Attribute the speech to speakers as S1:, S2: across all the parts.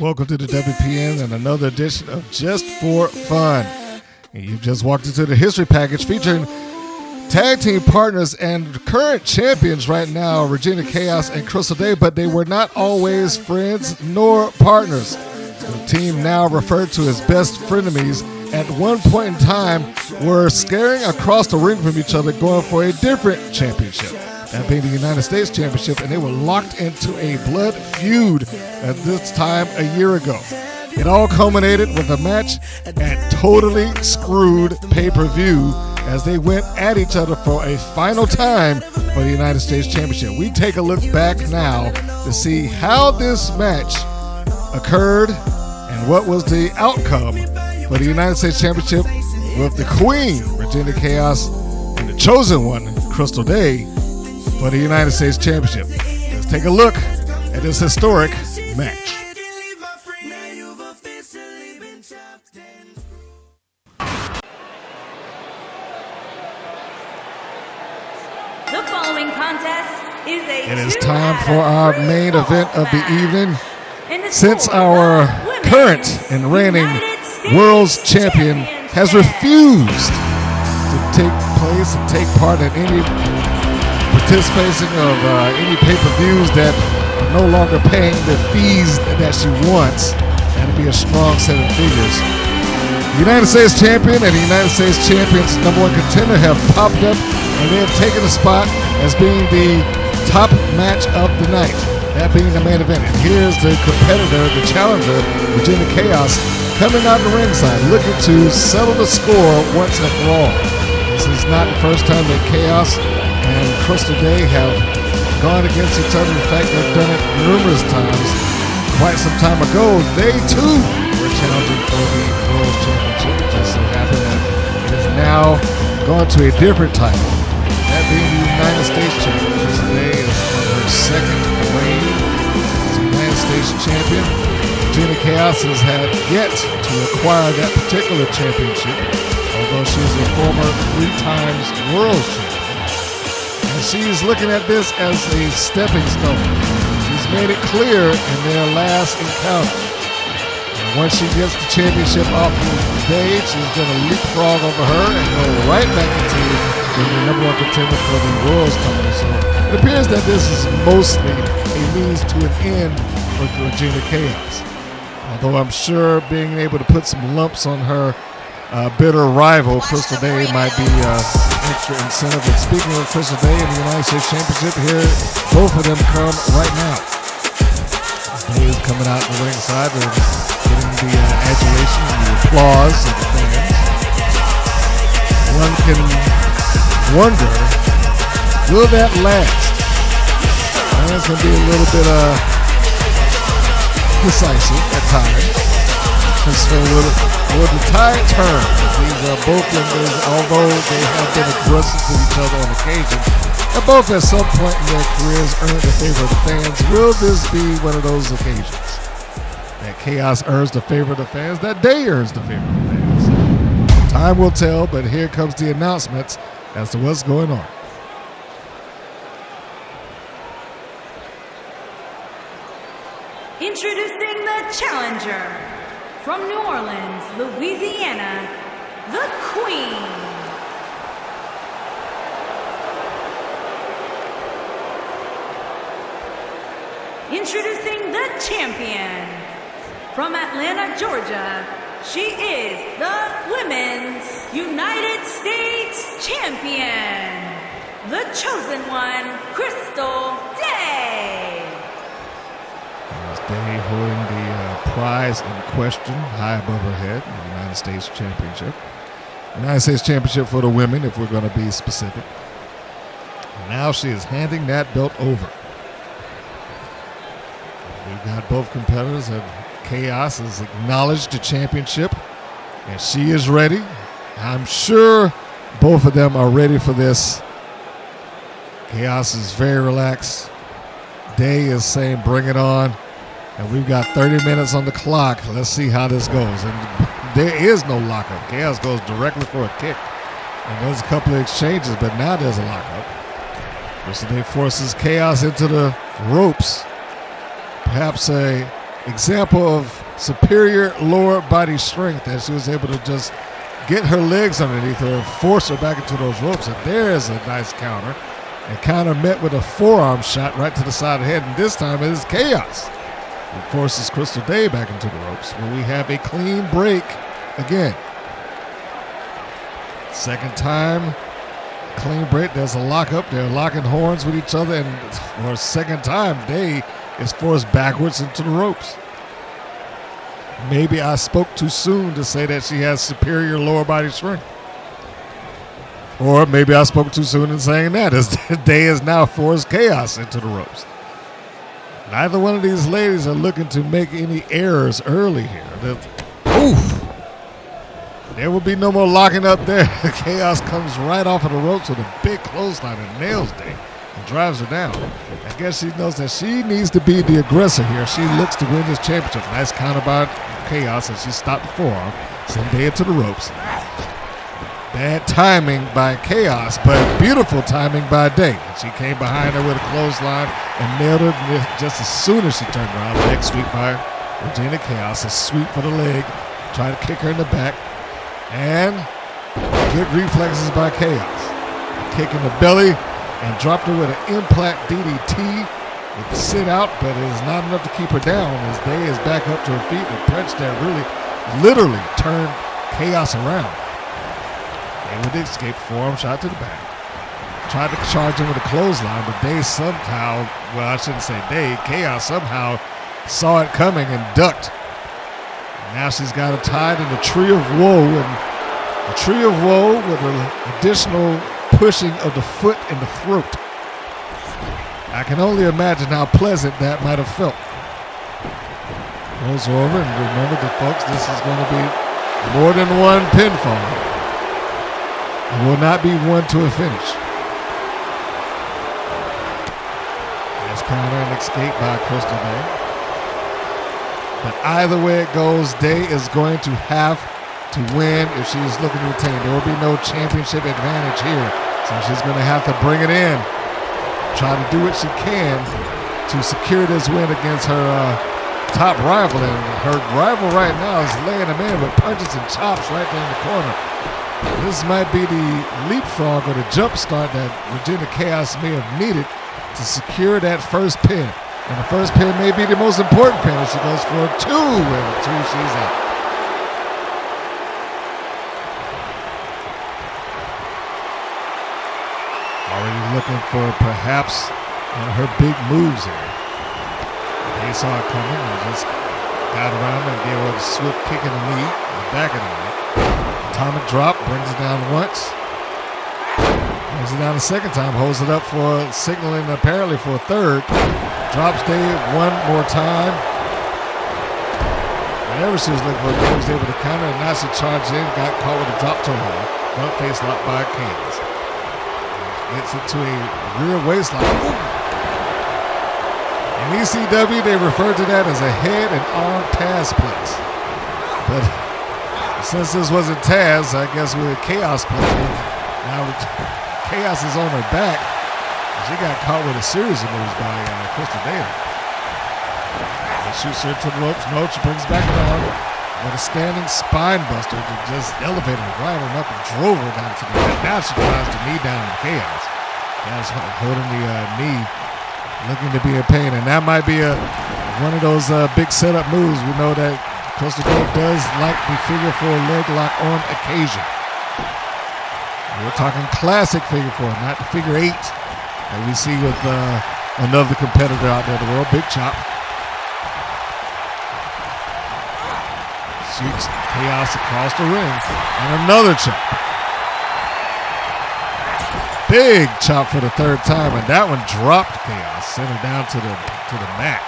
S1: Welcome to the WPN and another edition of Just for Fun. And you've just walked into the history package featuring tag team partners and current champions right now, Regina Chaos and Crystal Day, but they were not always friends nor partners. The team, now referred to as best frenemies, at one point in time were scaring across the ring from each other, going for a different championship, that being the United States Championship, and they were locked into a blood feud at this time a year ago. It all culminated with a match at Totally Screwed pay-per-view as they went at each other for a final time for the United States Championship. We take a look back now to see how this match occurred and what was the outcome for the United States Championship with the Queen, Regina Chaos, and the Chosen One, Crystal Day, for the United States Championship. Let's take a look at this historic match.
S2: The following contest is a
S1: It is time for our main event of the evening. Since
S2: sport
S1: our
S2: of women's
S1: current and reigning
S2: United States
S1: world's champion has refused to take place and take part in any participation of any pay-per-views that are no longer paying the fees that she wants, that'll be a strong 7 figures. The United States champion and the United States champion's number one contender have popped up, and they have taken a spot as being the top match of the night, that being the main event. And here's the competitor, the challenger, Regina Chaos, coming out the ringside, looking to settle the score once and for all. This is not the first time that Chaos and Crystal Day have gone against each other. In fact, they've done it numerous times. Quite some time ago, they too were challenging for the World Championship. It just so happened that it is now gone to a different title, that being the United States Champion. Crystal Day is on her second reign as United States Champion. Regina Chaos has had yet to acquire that particular championship, although she's a former 3 times world champion. And she's looking at this as a stepping stone. She's made it clear in their last encounter. And once she gets the championship off the stage, she's going to leapfrog over her and go right back into being the number one contender for the World's title. So it appears that this is mostly a means to an end for Regina Chaos. Although I'm sure being able to put some lumps on her bitter rival, Crystal Day, might be extra incentive. And speaking of Crystal Day and the United States Championship, here both of them come right now. Day is coming out the ringside and getting the adulation and the applause of the fans. One can wonder, will that last? Fans can be a little bit decisive at times. So will the tide turn? These are both members, although they have been aggressive to each other on occasion, and both at some point in their careers earned the favor of the fans. Will this be one of those occasions that Chaos earns the favor of the fans, that Day earns the favor of the fans? Time will tell, but here comes the announcements as to what's going on.
S2: Introducing the challenger from New Orleans, Louisiana, the Queen. Introducing the champion from Atlanta, Georgia. She is the Women's United States Champion, the Chosen One, Crystal Day.
S1: Day holding the prize in question high above her head, the United States Championship. United States Championship for the women, if we're going to be specific. And now she is handing that belt over. We've got both competitors, and Chaos has acknowledged the championship, and she is ready. I'm sure both of them are ready for this. Chaos is very relaxed. Day is saying, bring it on. And we've got 30 minutes on the clock. Let's see how this goes. And there is no lockup. Chaos goes directly for a kick. And there's a couple of exchanges, but now there's a lockup. Crystal Day forces Chaos into the ropes. Perhaps a example of superior lower body strength that she was able to just get her legs underneath her and force her back into those ropes. And there's a nice counter. And counter met with a forearm shot right to the side of the head. And this time it is Chaos who forces Crystal Day back into the ropes, where we have a clean break again. Second time, clean break. There's a lock up. They're locking horns with each other. And for a second time, Day is forced backwards into the ropes. Maybe I spoke too soon to say that she has superior lower body strength. Or maybe I spoke too soon in saying that, as Day is now forced Chaos into the ropes. Neither one of these ladies are looking to make any errors early here. Oof! There will be no more locking up there. Chaos comes right off of the ropes with a big clothesline and nails Day and drives her down. I guess she knows that she needs to be the aggressor here. She looks to win this championship. Nice counter by Chaos as she stopped the forearm. Send Day into the ropes. Bad timing by Chaos, but beautiful timing by Day. She came behind her with a clothesline and nailed her just as soon as she turned around. Leg sweep by Regina. Chaos. A sweep for the leg. Try to kick her in the back. And good reflexes by Chaos. Kick in the belly and dropped her with an impact DDT. With sit out, but it is not enough to keep her down as Day is back up to her feet. The punch that really literally turned Chaos around. And with the escape, forearm shot to the back. Tried to charge him with a clothesline, but Day somehow, well, I shouldn't say Day, Chaos somehow saw it coming and ducked. And now she's got her tied in the Tree of Woe, and a Tree of Woe with an additional pushing of the foot in the throat. I can only imagine how pleasant that might have felt. Goes over, and remember, the folks, this is going to be more than one pinfall. It will not be one to a finish. Nice counter and escape by Crystal Day. But either way it goes, Day is going to have to win if she's looking to retain. There will be no championship advantage here. So she's going to have to bring it in. Try to do what she can to secure this win against her top rival. And her rival right now is laying him in with punches and chops right there in the corner. This might be the leapfrog or the jump start that Regina Chaos may have needed to secure that first pin. And the first pin may be the most important pin as she goes for a 2, and a 2 she's out. Already looking for perhaps one of her big moves here. They saw it coming and just got around and gave her a swift kick in the knee, in the back of the knee. Atomic drop, brings it down once. Brings it down a second time, holds it up for signaling apparently for a third. Drops Day one more time. Whenever she was looking for it, Day was able to counter, and now she charged in, got caught with a drop toe hold. Front face lock by Candace. Gets it to a rear waistline. In ECW, they refer to that as a head and arm Taz place. But since this wasn't Taz, I guess with Chaos placement, now Chaos is on her back. She got caught with a series of moves by Crystal Day. She shoots her to the ropes. No, she brings back around with a standing spine buster to just elevate her right on up and drove her down to the mat. Now she drives the knee down in Chaos. Chaos holding the knee, looking to be in pain. And that might be one of those big setup moves. We know that Crystal Day does like the figure 4 leg lock on occasion. We're talking classic figure 4, not the figure 8 that we see with another competitor out there in the world, Big Chop. Shoots Chaos across the ring, and another chop. Big chop for the third time, and that one dropped Chaos, sent her down to the mat.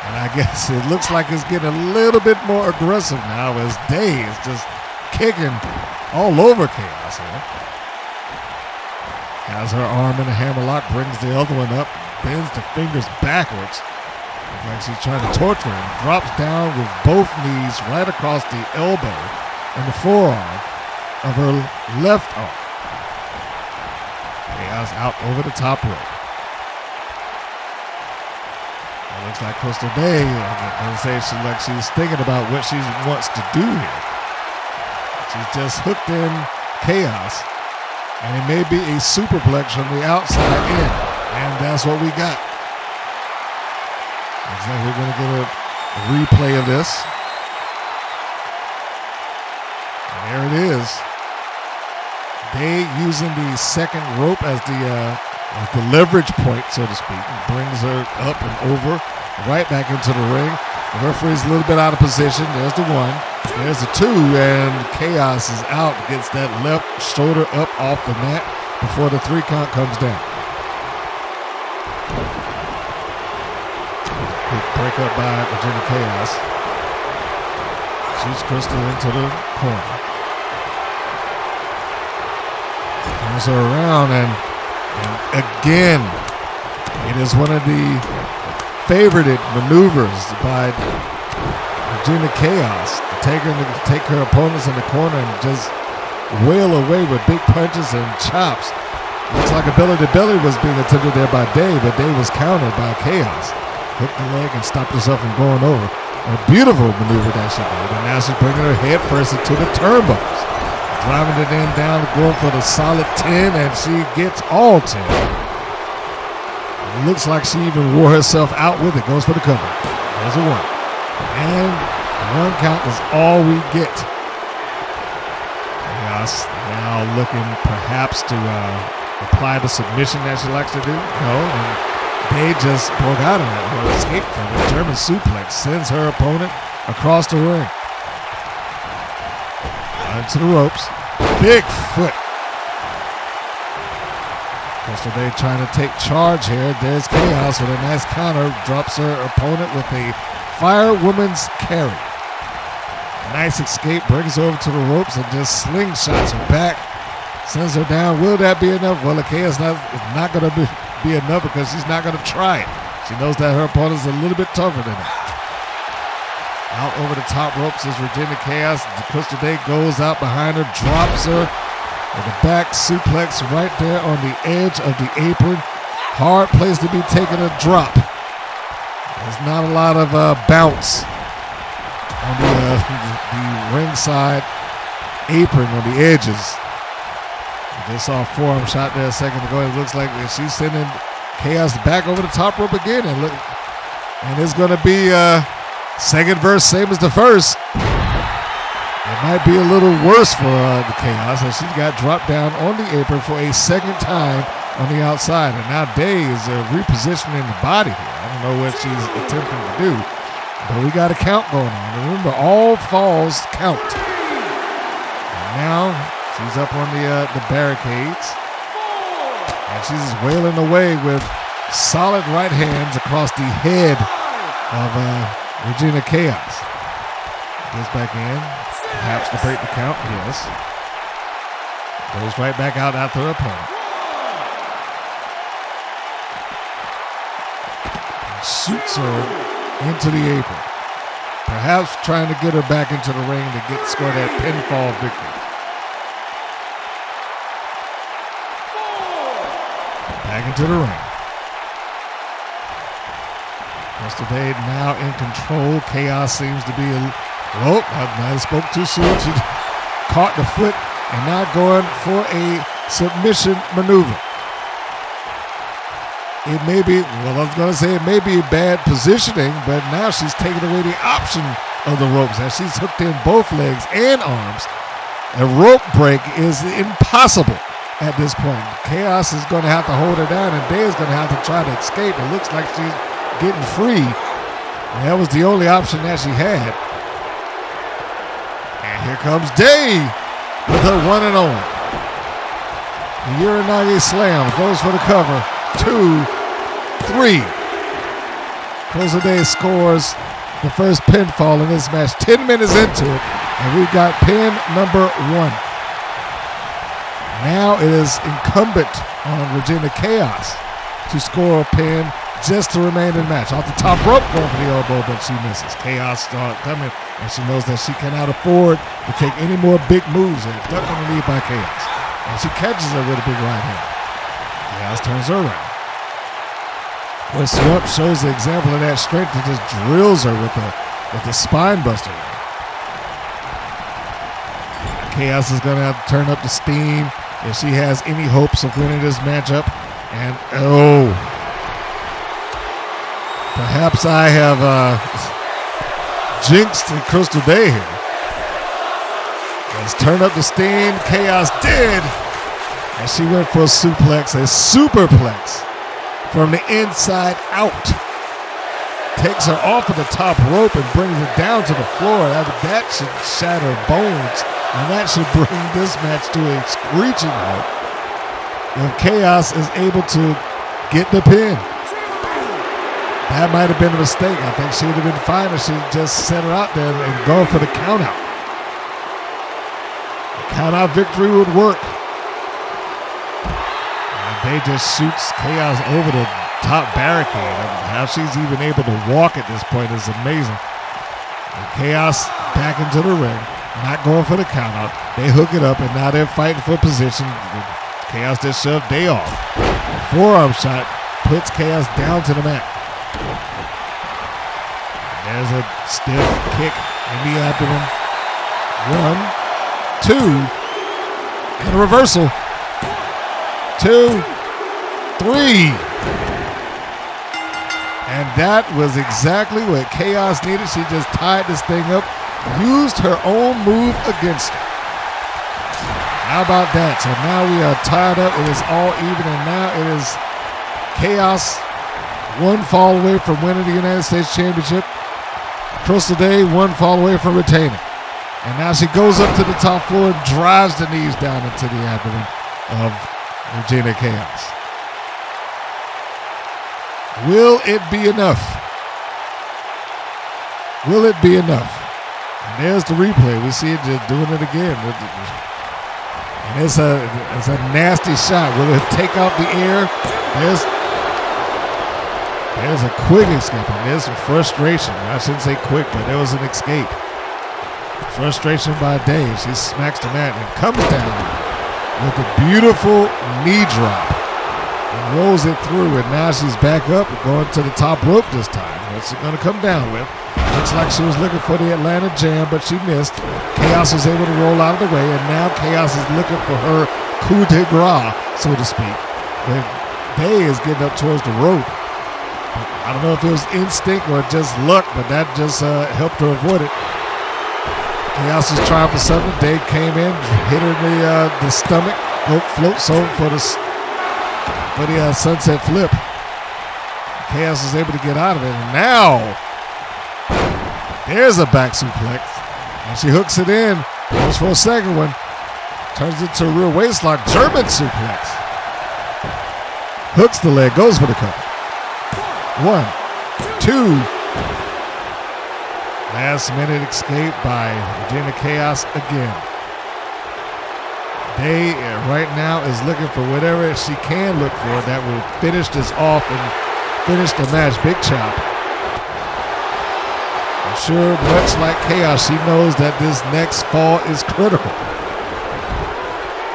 S1: And I guess it looks like it's getting a little bit more aggressive now as Day is just kicking all over Chaos here. Has her arm in a hammerlock, brings the other one up, bends the fingers backwards. Looks like she's trying to torture him. Drops down with both knees right across the elbow and the forearm of her left arm. Chaos out over the top rope. Looks like Crystal Day, she's thinking about what she wants to do here. She's just hooked in Chaos, and it may be a superplex from the outside in, and that's what we got. Looks like we're going to get a replay of this. And there it is. Day using the second rope as the leverage point, so to speak, and brings her up and over, right back into the ring. The referee's a little bit out of position. There's the one. There's the two, and Chaos is out. Gets that left shoulder up off the mat before the 3 count comes down. Quick break up by Regina Chaos. Shoots Crystal into the corner. Turns her around, and again, it is one of the favorited maneuvers by Regina Chaos to take her opponents in the corner and just wail away with big punches and chops. Looks like a belly-to-belly was being attempted there by Day, but Day was countered by Chaos. Hooked the leg and stopped herself from going over. A beautiful maneuver that she did, and now she's bringing her head first into the turnbuckles. Driving it in down, going for the solid 10, and she gets all 10. It looks like she even wore herself out with it. Goes for the cover. There's a 1. And the 1 count is all we get. Chaos now looking perhaps to apply the submission that she likes to do. No, and they just broke out of it. Or escaped from it. German suplex sends her opponent across the ring. To the ropes. Big foot. Crystal Day trying to take charge here. There's Chaos with a nice counter. Drops her opponent with a firewoman's carry. Nice escape. Brings her over to the ropes and just slingshots her back. Sends her down. Will that be enough? Well, the Chaos is not going to be enough because she's not going to try it. She knows that her opponent's a little bit tougher than her. Out over the top ropes is Regina Chaos. Crystal Day goes out behind her, drops her with a back suplex right there on the edge of the apron. Hard place to be taking a drop. There's not a lot of bounce on the ringside apron on the edges. They saw a forearm shot there a second ago. It looks like she's sending Chaos back over the top rope again, and it's going to be second verse, same as the first. It might be a little worse for the Chaos as she got dropped down on the apron for a second time on the outside. And now Day is repositioning the body here. I don't know what she's attempting to do, but we got a count going on. And remember, all falls count. And now she's up on the barricades, and she's just wailing away with solid right hands across the head of Regina Chaos. Goes back in, perhaps to break the count, yes. Goes right back out after her opponent. And shoots her into the apron. Perhaps trying to get her back into the ring to score that pinfall victory. Back into the ring. Crystal Day now in control. Chaos seems to be I spoke too soon. She caught the foot and now going for a submission maneuver. It may be, I was going to say it may be bad positioning, but now she's taking away the option of the ropes as she's hooked in both legs and arms. A rope break is impossible at this point. Chaos is going to have to hold her down, and Day is going to have to try to escape. It looks like she's getting free. And that was the only option that she had. And here comes Day with her one and only. The Uranage Slam goes for the cover. 2, 3. Crystal Day scores the first pinfall in this match. 10 minutes into it, and we've got pin number 1. Now it is incumbent on Regina Chaos to score a pin just to remain in the match. Off the top rope, going for the elbow, but she misses. Chaos starts coming, and she knows that she cannot afford to take any more big moves, and ducked underneath by Chaos. And she catches her with a big right hand. Chaos turns her around. Where Swamp shows the example of that strength and just drills her with the spine buster. Chaos is going to have to turn up the steam if she has any hopes of winning this matchup. And perhaps I have jinxed Crystal Day here. Let's turn up the steam. Chaos did. And she went for a suplex, a superplex from the inside out. Takes her off of the top rope and brings her down to the floor. That should shatter bones. And that should bring this match to a screeching halt. If Chaos is able to get the pin. That might have been a mistake. I think she would have been fine if she just set her out there and go for the count out. The count out victory would work. And they just shoots Chaos over the top barricade. And how she's even able to walk at this point is amazing. And Chaos back into the ring. Not going for the count out. They hook it up and now they're fighting for position. Chaos just shoved Day off. Forearm shot puts Chaos down to the mat. There's a stiff kick in the abdomen. 1, 2, and a reversal. 2, 3. And that was exactly what Chaos needed. She just tied this thing up, used her own move against her. How about that? So now we are tied up. It is all even, and now it is Chaos one fall away from winning the United States Championship. Crystal Day one fall away from retaining. And now she goes up to the top floor and drives the knees down into the abdomen of Regina Chaos. Will it be enough? Will it be enough? And there's the replay. We see it just doing it again. And it's a nasty shot. Will it take out the air? There's a quick escape. And there's some frustration. I shouldn't say quick, but there was an escape. Frustration by Day. She smacks the mat and comes down with a beautiful knee drop. And rolls it through. And now she's back up and going to the top rope this time. What's she going to come down with? Looks like she was looking for the Atlanta Jam, but she missed. Chaos was able to roll out of the way, and now Chaos is looking for her coup de grace, so to speak. But Day is getting up towards the rope. I don't know if it was instinct or just luck, but that just helped her avoid it. Chaos was trying for something. Day came in, hit her in the stomach, floats over for the sunset flip. Chaos is able to get out of it, and now there's a back suplex, and she hooks it in, goes for a second one, turns it to a real waistlock, German suplex. Hooks the leg, goes for the cover. 1, 2. Last minute escape by Regina Chaos again. Day right now is looking for whatever she can look for that will finish this off and finish the match. Big chop. Sure, much like Chaos, she knows that this next fall is critical.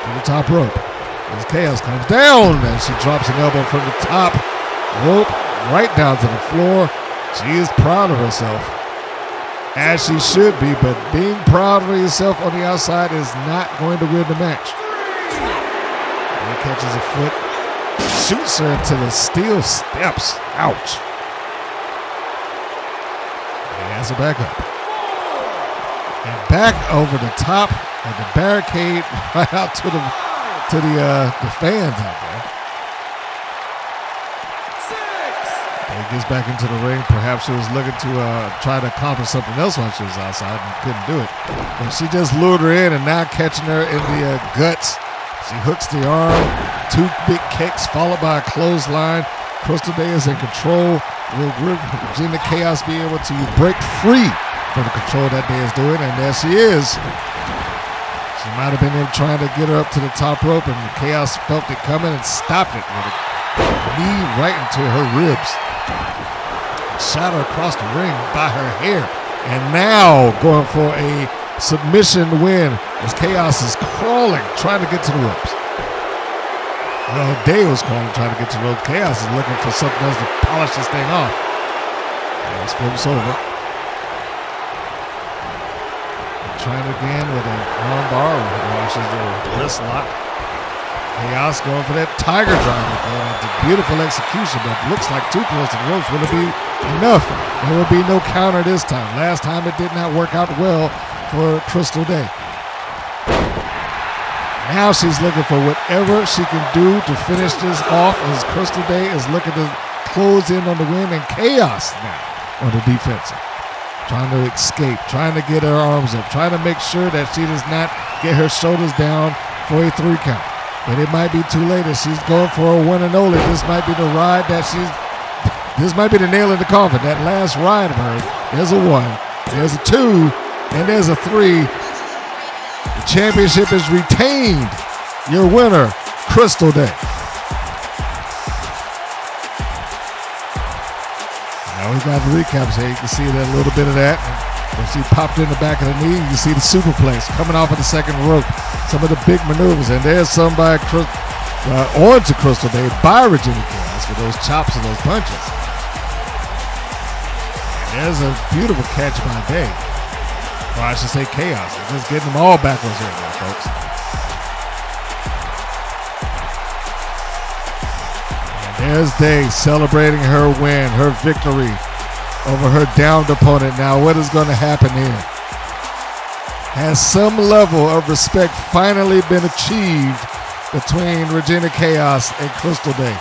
S1: To the top rope. As Chaos comes down, and she drops an elbow from the top rope right down to the floor. She is proud of herself, as she should be, but being proud of yourself on the outside is not going to win the match. He catches a foot, shoots her into the steel steps. Ouch. Has her back up. And back over the top of the barricade right out to the fans out there. He gets back into the ring. Perhaps she was looking to try to accomplish something else while she was outside and couldn't do it. But she just lured her in, and now catching her in the guts. She hooks the arm, 2 big kicks followed by a clothesline. Crystal Day is in control. Will Regina Chaos be able to break free from the control that Day is doing? And there she is. She might have been trying to get her up to the top rope, and Chaos felt it coming and stopped it with a knee right into her ribs. Shot her across the ring by her hair. And now going for a submission win as Chaos is crawling, trying to get to the ropes. Day was calling, trying to get to rope. Chaos is looking for something else to polish this thing off. Let's flips over. Trying again with an arm bar. Washes the wrist lock. Chaos going for that tiger driver. It's a beautiful execution, but looks like too close to the ropes. Will it be enough? There will be no counter this time. Last time it did not work out well for Crystal Day. Now she's looking for whatever she can do to finish this off as Crystal Day is looking to close in on the win, and Chaos now on the defensive. Trying to escape, trying to get her arms up, trying to make sure that she does not get her shoulders down for a 3 count. But it might be too late as she's going for a one and only. This might be the ride that this might be the nail in the coffin. That last ride of hers. There's a 1, there's a 2, and there's a 3. The championship is retained. Your winner, Crystal Day. Now we got the recaps here. You can see that a little bit of that. When she popped in the back of the knee, you can see the superplex coming off of the second rope. Some of the big maneuvers, and there's some by onto Crystal Day by Regina Chaos with those chops and those punches. And there's a beautiful catch by Day. Or I should say Chaos. They're just getting them all backwards here now, folks. And there's Day celebrating her win, her victory over her downed opponent. Now what is going to happen here? Has some level of respect finally been achieved between Regina Chaos and Crystal Day?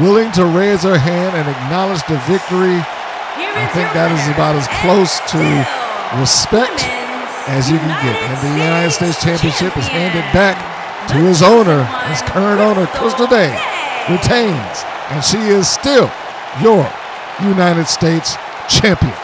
S1: Willing to raise her hand and acknowledge the victory. I think that is about as close to respect as you can get. And the United States Championship is handed back to his owner, his current owner, Crystal Day, retains. And she is still your United States champion.